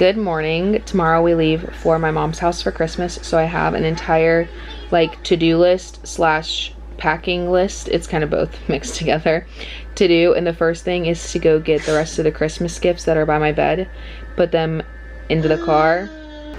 Good morning. Tomorrow we leave for my mom's house for Christmas, so I have an entire like to-do list slash packing list. It's kind of both mixed together to do, and the first thing is to go get the rest of the Christmas gifts that are by my bed, put them into the car.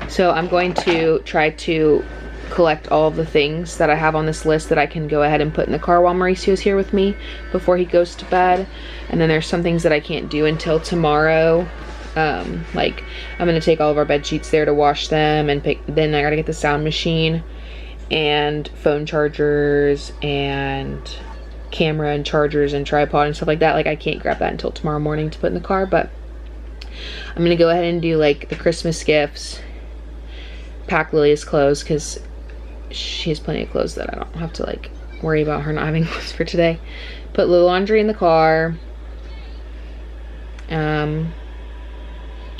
So I'm going to try to collect all of the things that I have on this list that I can go ahead and put in the car while Mauricio's here with me before he goes to bed. And then there's some things that I can't do until tomorrow. Like I'm gonna take all of our bed sheets there to wash them, and then I gotta get the sound machine and phone chargers and camera and chargers and tripod and stuff like that. Like I can't grab that until tomorrow morning to put in the car, but I'm gonna go ahead and do like the Christmas gifts, pack Lilia's clothes because she has plenty of clothes that I don't have to like worry about her not having clothes for today. Put the laundry in the car.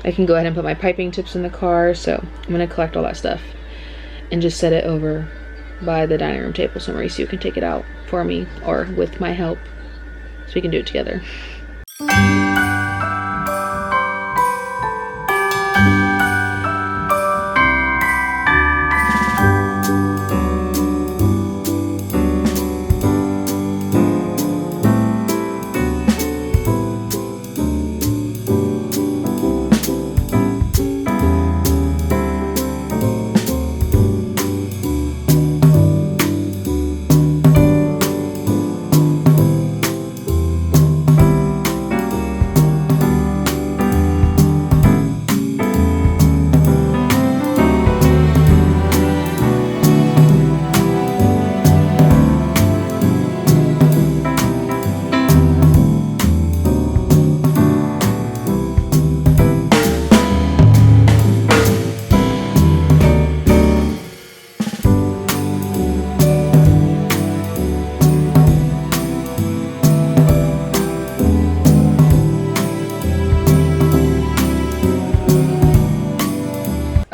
I can go ahead and put my piping tips in the car, so I'm gonna collect all that stuff and just set it over by the dining room table so Mauricio can take it out for me, or with my help, so we can do it together.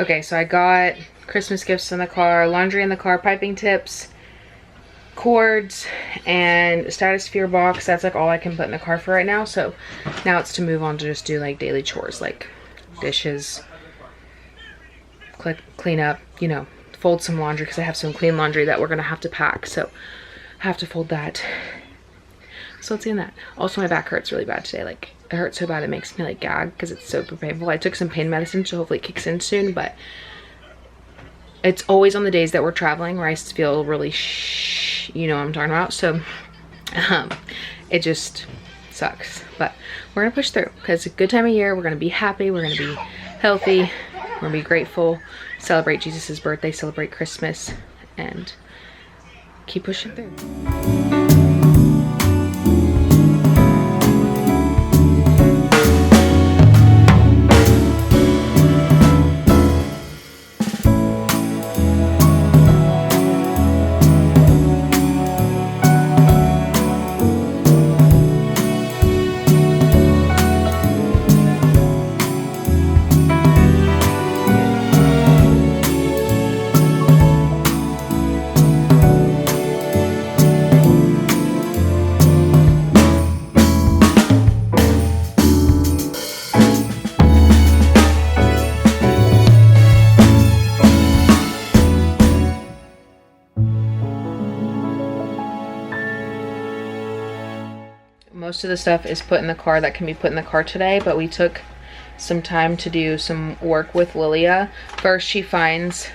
Okay, so I got Christmas gifts in the car, laundry in the car, piping tips, cords, and a stratosphere box. That's like all I can put in the car for right now. So now it's to move on to just do like daily chores, like dishes, clean up, you know, fold some laundry because I have some clean laundry that we're gonna have to pack. So I have to fold that. So let's see on that. Also, my back hurts really bad today. Like, it hurts so bad it makes me like gag because it's so painful. I took some pain medicine, so hopefully it kicks in soon, but it's always on the days that we're traveling where I feel really you know what I'm talking about. So it just sucks, but we're gonna push through because it's a good time of year. We're gonna be happy, we're gonna be healthy, we're gonna be grateful, celebrate Jesus's birthday, celebrate Christmas, and keep pushing through. Most of the stuff is put in the car that can be put in the car today, but we took some time to do some work with Lilia. First, she finds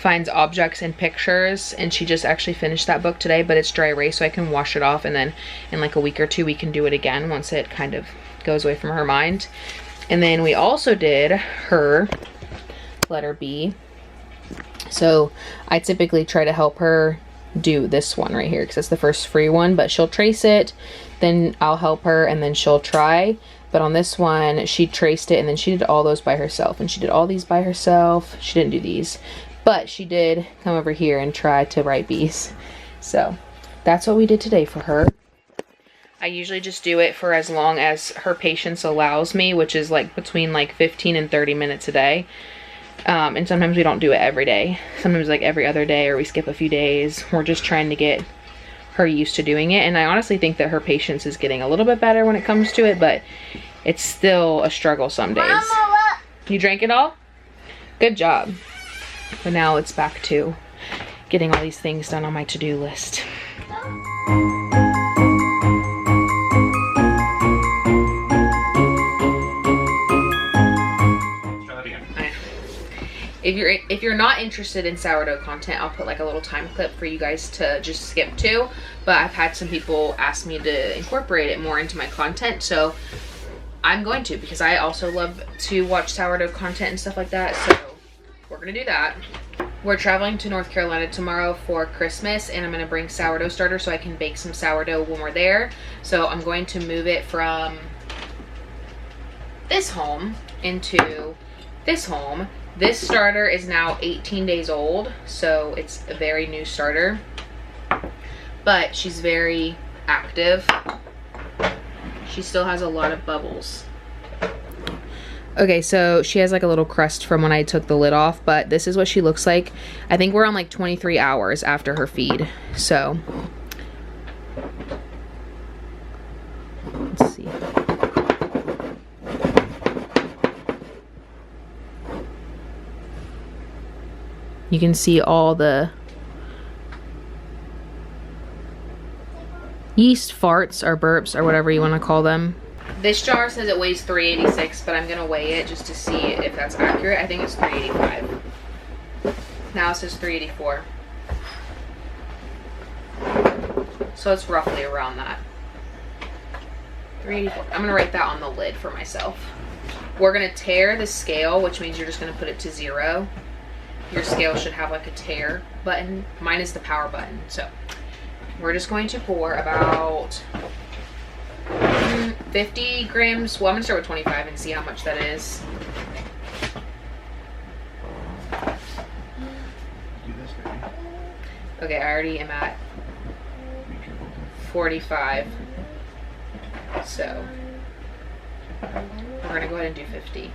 objects and pictures, and she just actually finished that book today, but it's dry erase, so I can wash it off, and then in like a week or two we can do it again once it kind of goes away from her mind. And then we also did her letter B. So I typically try to help her do this one right here because it's the first free one, but she'll trace it, then I'll help her, and then she'll try. But on this one, she traced it, and then she did all those by herself, and she did all these by herself. She didn't do these, but she did come over here and try to write B's. So that's what we did today for her. I usually just do it for as long as her patience allows me, which is like between like 15 and 30 minutes a day. And sometimes we don't do it every day. Sometimes like every other day, or we skip a few days. We're just trying to get her used to doing it. And I honestly think that her patience is getting a little bit better when it comes to it, but it's still a struggle some days. Mama, look. You drank it all? Good job. But now it's back to getting all these things done on my to-do list. If you're not interested in sourdough content, I'll put like a little time clip for you guys to just skip to. But I've had some people ask me to incorporate it more into my content, so I'm going to, because I also love to watch sourdough content and stuff like that. So we're gonna do that. We're traveling to North Carolina tomorrow for Christmas, and I'm gonna bring sourdough starter so I can bake some sourdough when we're there. So I'm going to move it from this home into this home. This starter is now 18 days old, so it's a very new starter, but she's very active. She still has a lot of bubbles. Okay, so she has like a little crust from when I took the lid off, but this is what she looks like. I think we're on like 23 hours after her feed, so let's see. You can see all the yeast farts or burps or whatever you want to call them. This jar says it weighs 386, but I'm going to weigh it just to see if that's accurate. I think it's 385. Now it says 384. So it's roughly around that. 384. I'm going to write that on the lid for myself. We're going to tear the scale, which means you're just going to put it to 0. Your scale should have like a tear button. Mine is the power button. So we're just going to pour about 50 grams. Well, I'm gonna start with 25 and see how much that is. Okay, I already am at 45. So we're gonna go ahead and do 50.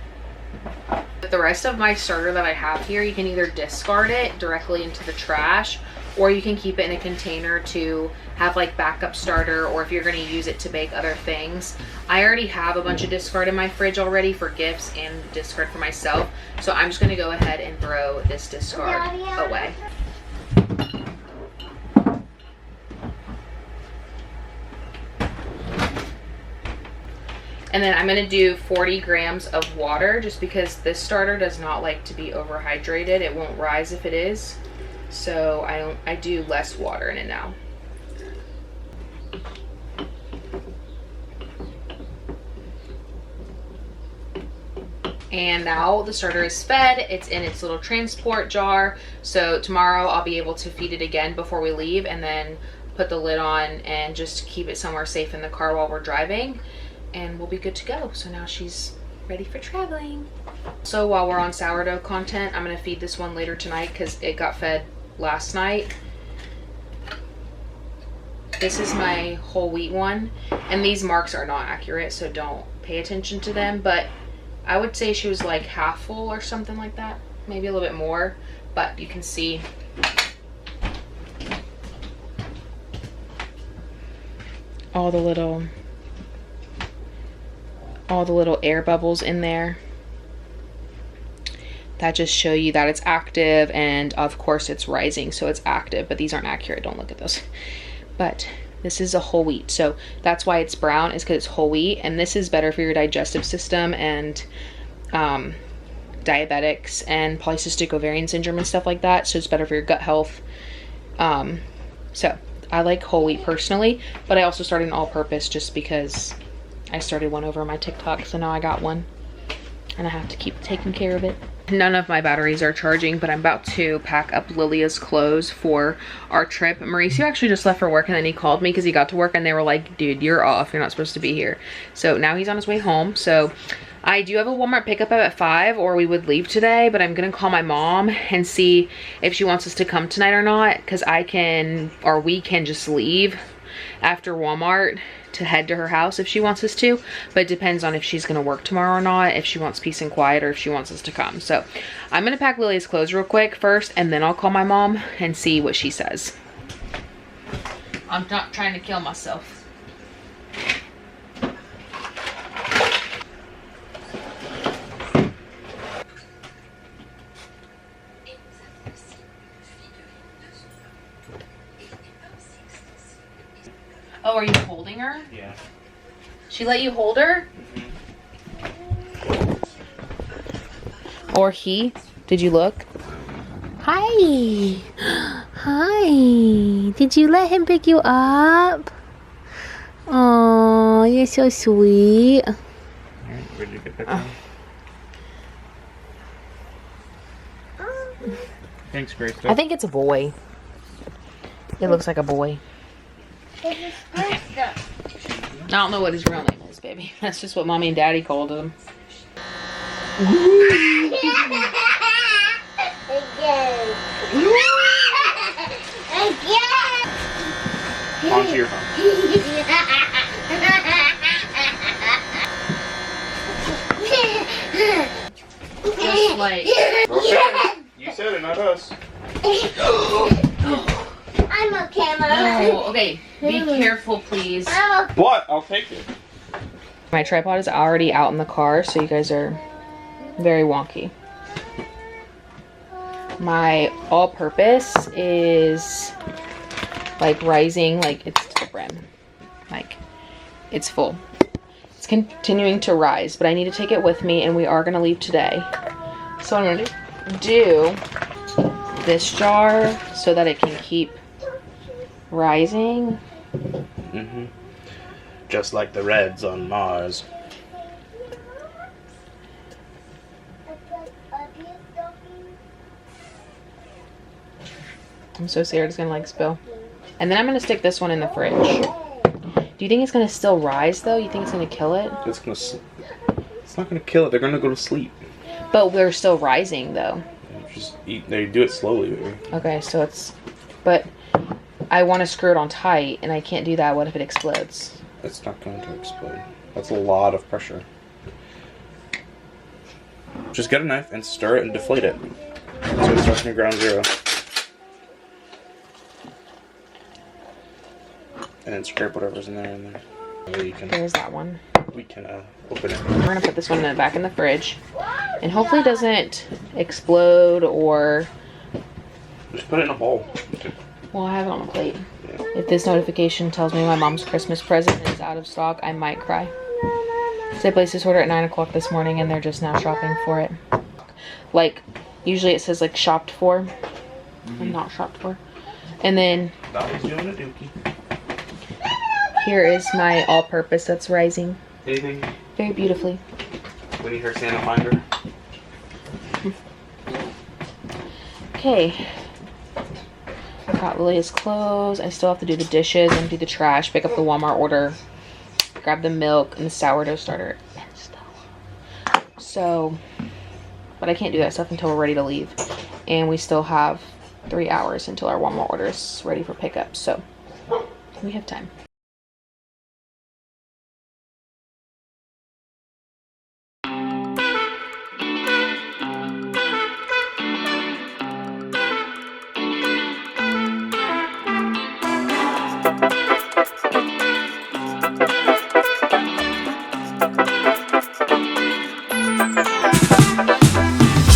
The rest of my starter that I have here, you can either discard it directly into the trash, or you can keep it in a container to have like backup starter, or if you're going to use it to bake other things. I already have a bunch of discard in my fridge already for gifts and discard for myself, so I'm just going to go ahead and throw this discard away. And then I'm going to do 40 grams of water, just because this starter does not like to be overhydrated. It won't rise if it is. So I do less water in it now. And now the starter is fed. It's in its little transport jar. So tomorrow I'll be able to feed it again before we leave, and then put the lid on and just keep it somewhere safe in the car while we're driving. And we'll be good to go. So now she's ready for traveling. So while we're on sourdough content, I'm gonna feed this one later tonight because it got fed last night. This is my whole wheat one, and these marks are not accurate, so don't pay attention to them, but I would say she was like half full or something like that, maybe a little bit more, but you can see all the little air bubbles in there. That just show you that it's active, and of course it's rising, so it's active, but these aren't accurate. Don't look at those. But this is a whole wheat, so that's why it's brown, is because it's whole wheat, and this is better for your digestive system and diabetics and polycystic ovarian syndrome and stuff like that, so it's better for your gut health. So I like whole wheat personally, but I also started an all-purpose just because I started one over on my TikTok, so now I got one and I have to keep taking care of it. None of my batteries are charging, but I'm about to pack up Lilia's clothes for our trip. Mauricio actually just left for work, and then he called me because he got to work and they were like, dude, you're off, you're not supposed to be here. So now he's on his way home. So I do have a Walmart pickup at 5, or we would leave today, but I'm gonna call my mom and see if she wants us to come tonight or not, because I can, or we can just leave after Walmart to head to her house if she wants us to, but it depends on if she's gonna work tomorrow or not, if she wants peace and quiet, or if she wants us to come. So I'm gonna pack Lilia's clothes real quick first, and then I'll call my mom and see what she says. I'm not trying to kill myself. are you holding her? Yeah. She let you hold her? Or he? Did you look? Hi. Hi. Did you let him pick you up? Oh, you're so sweet. Alright, where'd you get that from? Thanks, Grace. I think it's a boy. It looks like a boy. I don't know what his real name is, baby. That's just what mommy and daddy called him. Onto your phone. Just like... Okay. You said it, not us. I'm a camera. No, okay. Be careful, please. What? I'll take it. My tripod is already out in the car, so you guys are very wonky. My all-purpose is like rising, like it's to the brim. Like it's full. It's continuing to rise, but I need to take it with me and we are gonna leave today. So I'm gonna do this jar so that it can keep rising. Mm-hmm. Just like the Reds on Mars. I'm so scared it's gonna like spill. And then I'm gonna stick this one in the fridge. Do you think it's gonna still rise though? You think it's gonna kill it? It's not gonna kill it. They're gonna go to sleep. But we're still rising though. Just eat. They do it slowly, baby. Okay, so it's, but I want to screw it on tight and I can't do that. What if it explodes? It's not going to explode. That's a lot of pressure. Just get a knife and stir it and deflate it. So it starts from ground zero. And then scrape whatever's in there and then There's that one. we can open it. We're gonna put this one in the back in the fridge and hopefully it doesn't explode or, Just put it in a bowl. well, I have it on a plate. Yeah. If this notification tells me my mom's Christmas present is out of stock, I might cry. So I placed this order at 9 o'clock this morning and they're just now shopping for it. Like, usually it says like shopped for and not shopped for. And then Dolly's doing a dookie. here is my all-purpose that's rising Anything? very beautifully. We need her Santa finder. Okay. I got Lilia's clothes. I still have to do the dishes, empty the trash, pick up the Walmart order, grab the milk and the sourdough starter and stuff. So, but I can't do that stuff until we're ready to leave. And we still have 3 hours until our Walmart order is ready for pickup. So, we have time.